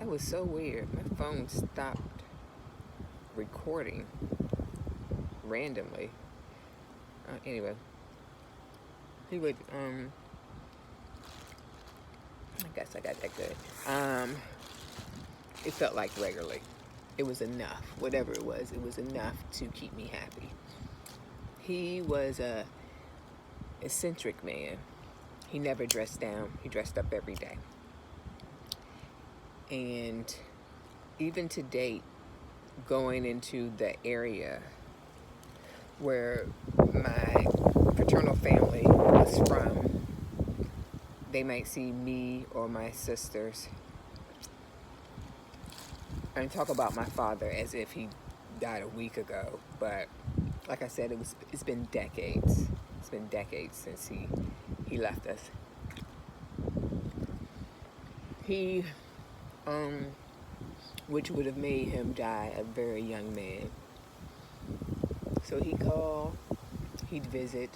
That was so weird. My phone stopped recording randomly. Anyway, he would, I guess I got that good. It felt like regularly. It was enough. Whatever it was enough to keep me happy. He was a eccentric man. He never dressed down. He dressed up every day. And even to date, going into the area where my paternal family was from, they might see me or my sisters and talk about my father as if he died a week ago. But like I said, it's been decades. It's been decades since he left us. He, which would have made him die a very young man. So he'd call, he'd visit,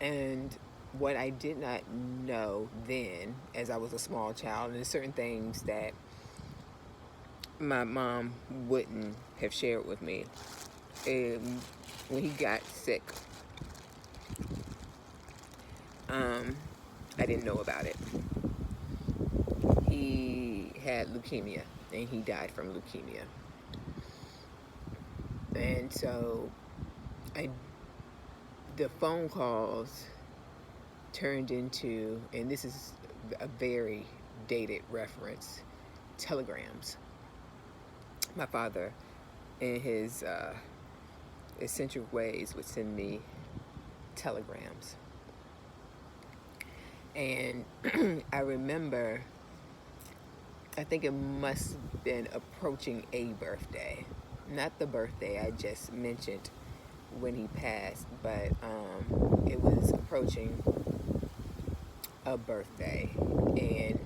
and what I did not know then, as I was a small child, and there's certain things that my mom wouldn't have shared with me. When he got sick, I didn't know about it. He had leukemia, and he died from leukemia. And so the phone calls turned into, and this is a very dated reference, telegrams. My father, in his eccentric ways, would send me telegrams. And I remember, I think it must have been approaching a birthday. Not the birthday I just mentioned when he passed, but it was approaching a birthday. And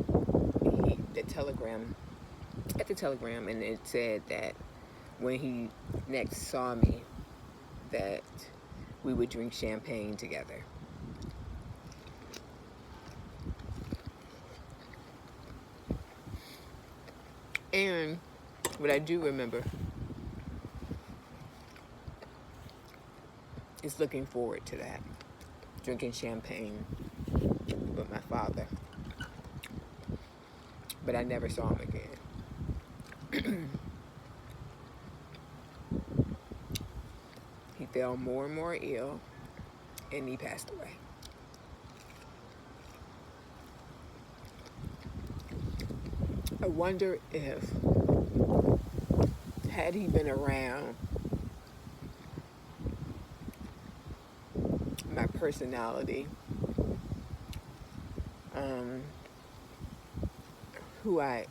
at the telegram, and it said that when he next saw me, that we would drink champagne together. And what I do remember is looking forward to that, drinking champagne with my father. But I never saw him again. He fell more and more ill, and he passed away. I wonder if, had he been around, my personality, who I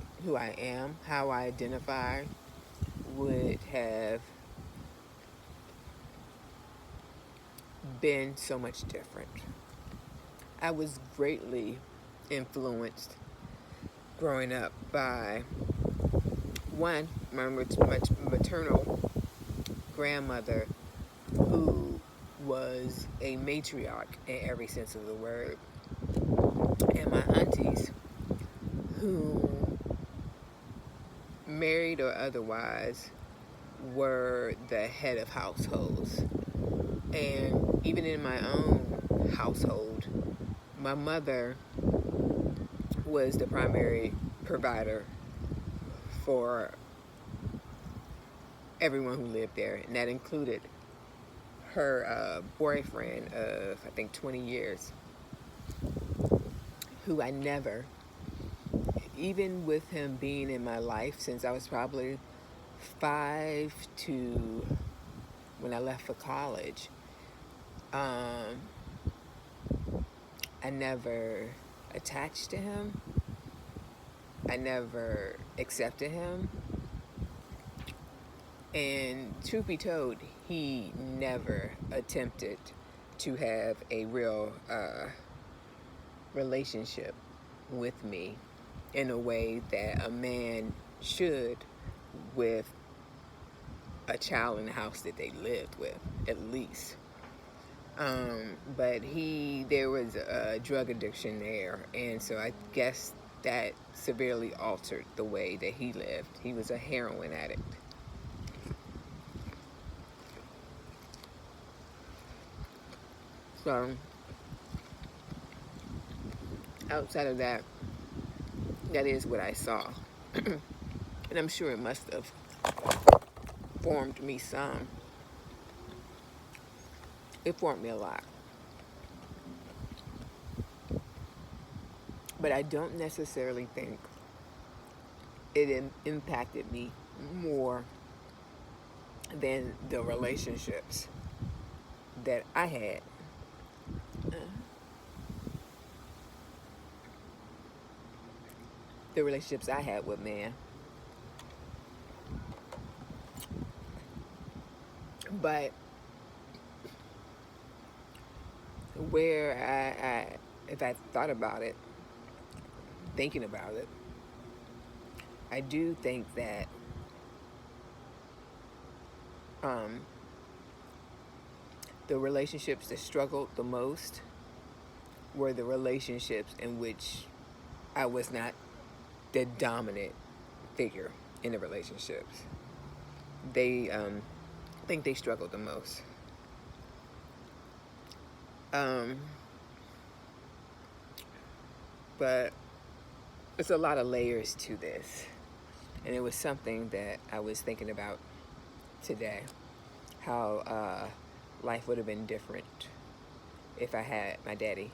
am, how I identify, would have been so much different. I was greatly influenced growing up by one, my maternal grandmother, who was a matriarch in every sense of the word, and my aunties, who, married or otherwise, were the head of households. And even in my own household, my mother was the primary provider for everyone who lived there, and that included her boyfriend of, I think, 20 years, who I never, even with him being in my life since I was probably 5 to when I left for college, I never attached to him. I never accepted him. And truth be told, he never attempted to have a real relationship with me in a way that a man should with a child in the house that they lived with, at least. But there was a drug addiction there, and so I guess that severely altered the way that he lived. He was a heroin addict. So outside of that, that is what I saw. And I'm sure it must have formed me some. It formed me a lot. But I don't necessarily think it impacted me more than the relationships that I had. The relationships I had with man. But where if I thought about it, thinking about it, I do think that the relationships that struggled the most were the relationships in which I was not the dominant figure in the relationships. They I think they struggled the most. But it's a lot of layers to this. And it was something that I was thinking about today. How life would have been different if I had my daddy